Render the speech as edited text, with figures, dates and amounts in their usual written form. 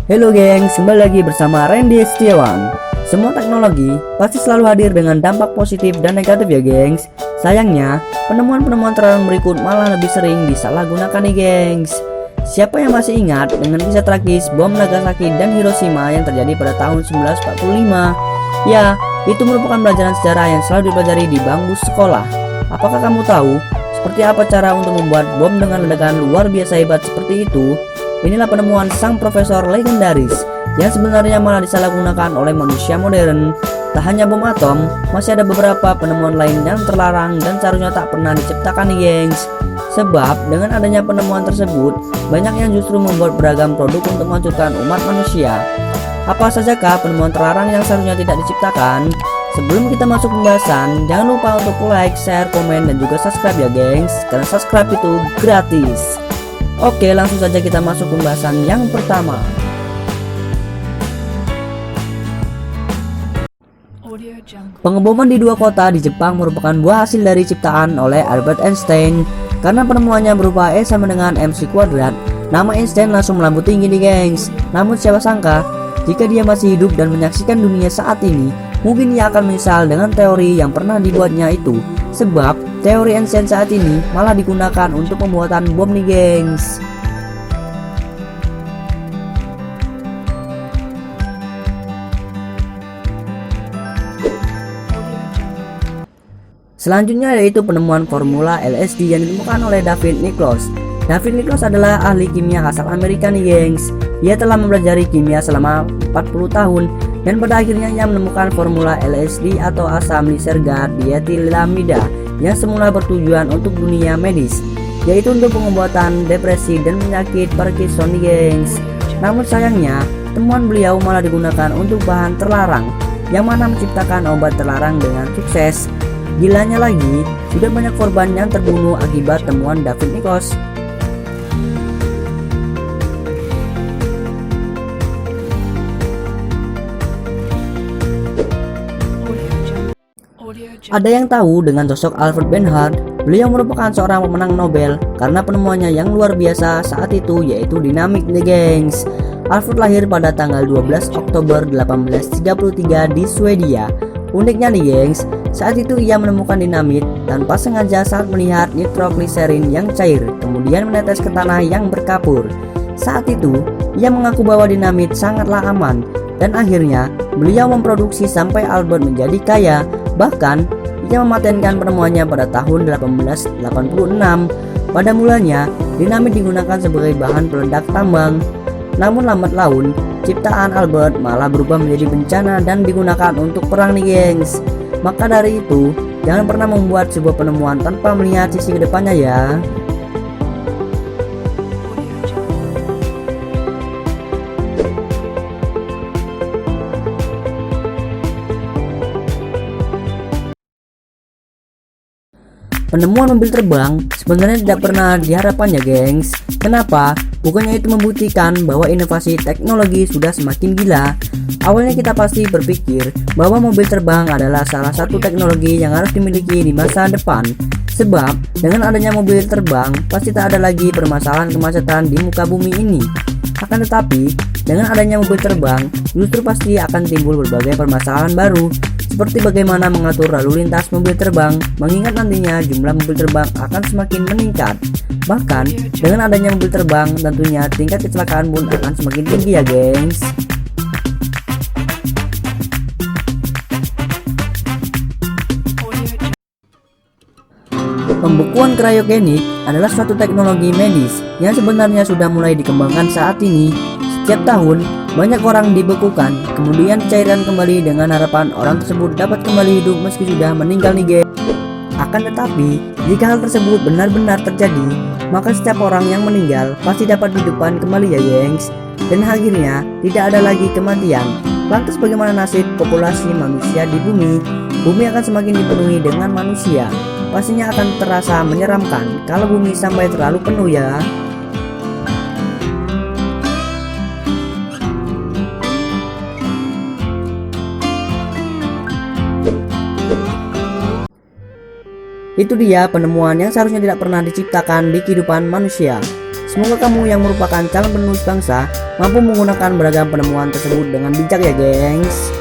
Halo gengs, kembali lagi bersama Randy Setiawan. Semua teknologi pasti selalu hadir dengan dampak positif dan negatif ya gengs. Sayangnya, penemuan-penemuan terlarang berikut malah lebih sering disalahgunakan nih gengs. Siapa yang masih ingat dengan kisah tragis bom Nagasaki dan Hiroshima yang terjadi pada tahun 1945? Ya, itu merupakan pelajaran sejarah yang selalu dipelajari di bangku sekolah. Apakah kamu tahu seperti apa cara untuk membuat bom dengan ledakan luar biasa hebat seperti itu? Inilah penemuan sang profesor legendaris yang sebenarnya malah disalahgunakan oleh manusia modern. Tak hanya bom atom, masih ada beberapa penemuan lain yang terlarang dan seharusnya tak pernah diciptakan nih gengs. Sebab dengan adanya penemuan tersebut, banyak yang justru membuat beragam produk untuk menghancurkan umat manusia. Apa sajakah penemuan terlarang yang seharusnya tidak diciptakan? Sebelum kita masuk pembahasan, jangan lupa untuk like, share, komen, dan juga subscribe ya gengs, karena subscribe itu gratis. Oke, langsung saja kita masuk pembahasan yang pertama. Pengeboman di dua kota di Jepang merupakan buah hasil dari ciptaan oleh Albert Einstein. Karena penemuannya berupa E sama dengan MC kuadrat, nama Einstein langsung melambung tinggi nih gengs. Namun siapa sangka, jika dia masih hidup dan menyaksikan dunia saat ini, mungkin ia akan menyesal dengan teori yang pernah dibuatnya itu. Sebab teori Einstein saat ini malah digunakan untuk pembuatan bom nih gengs. Selanjutnya yaitu penemuan formula LSD yang ditemukan oleh David Nichols. David Nichols adalah ahli kimia asal Amerika nih gengs. Ia telah mempelajari kimia selama 40 tahun dan pada akhirnya ia menemukan formula LSD atau asam lisergat dietilamida yang semula bertujuan untuk dunia medis, yaitu untuk pengobatan depresi dan penyakit Parkinson nih gengs. Namun sayangnya, temuan beliau malah digunakan untuk bahan terlarang, yang mana menciptakan obat terlarang dengan sukses. Gilanya lagi, sudah banyak korban yang terbunuh akibat temuan David Nichols. Ada yang tahu dengan sosok Alfred Bernhard? Beliau merupakan seorang pemenang Nobel karena penemuannya yang luar biasa saat itu, yaitu dinamit nih gengs. Alfred lahir pada tanggal 12 Oktober 1833 di Swedia. Uniknya nih gengs, saat itu ia menemukan dinamit tanpa sengaja saat melihat nitrogliserin yang cair kemudian menetes ke tanah yang berkapur. Saat itu ia mengaku bahwa dinamit sangatlah aman dan akhirnya beliau memproduksi sampai Albert menjadi kaya. Bahkan ia mematenkan penemuannya pada tahun 1886. Pada mulanya dinamit digunakan sebagai bahan peledak tambang. Namun lambat laun ciptaan Albert malah berubah menjadi bencana dan digunakan untuk perang nih gengs. Maka dari itu, jangan pernah membuat sebuah penemuan tanpa melihat sisi kedepannya ya. Penemuan mobil terbang sebenarnya tidak pernah diharapkan ya gengs. Kenapa? Bukannya itu membuktikan bahwa inovasi teknologi sudah semakin gila. Awalnya kita pasti berpikir bahwa mobil terbang adalah salah satu teknologi yang harus dimiliki di masa depan. Sebab dengan adanya mobil terbang pasti tak ada lagi permasalahan kemacetan di muka bumi ini. Akan tetapi dengan adanya mobil terbang justru pasti akan timbul berbagai permasalahan baru, seperti bagaimana mengatur lalu lintas mobil terbang, mengingat nantinya jumlah mobil terbang akan semakin meningkat. Bahkan dengan adanya mobil terbang tentunya tingkat kecelakaan pun akan semakin tinggi ya gengs. Pembekuan kriogenik adalah suatu teknologi medis yang sebenarnya sudah mulai dikembangkan saat ini. Setiap tahun banyak orang dibekukan, kemudian cairan kembali dengan harapan orang tersebut dapat kembali hidup meski sudah meninggal nih gengs. Akan tetapi, jika hal tersebut benar-benar terjadi, maka setiap orang yang meninggal pasti dapat dihidupkan kembali ya gengs. Dan akhirnya tidak ada lagi kematian. Lantas bagaimana nasib populasi manusia di bumi? Bumi akan semakin dipenuhi dengan manusia. Pastinya akan terasa menyeramkan kalau bumi sampai terlalu penuh ya. Itu dia penemuan yang seharusnya tidak pernah diciptakan di kehidupan manusia. Semoga kamu yang merupakan calon penulis bangsa mampu menggunakan beragam penemuan tersebut dengan bijak ya gengs.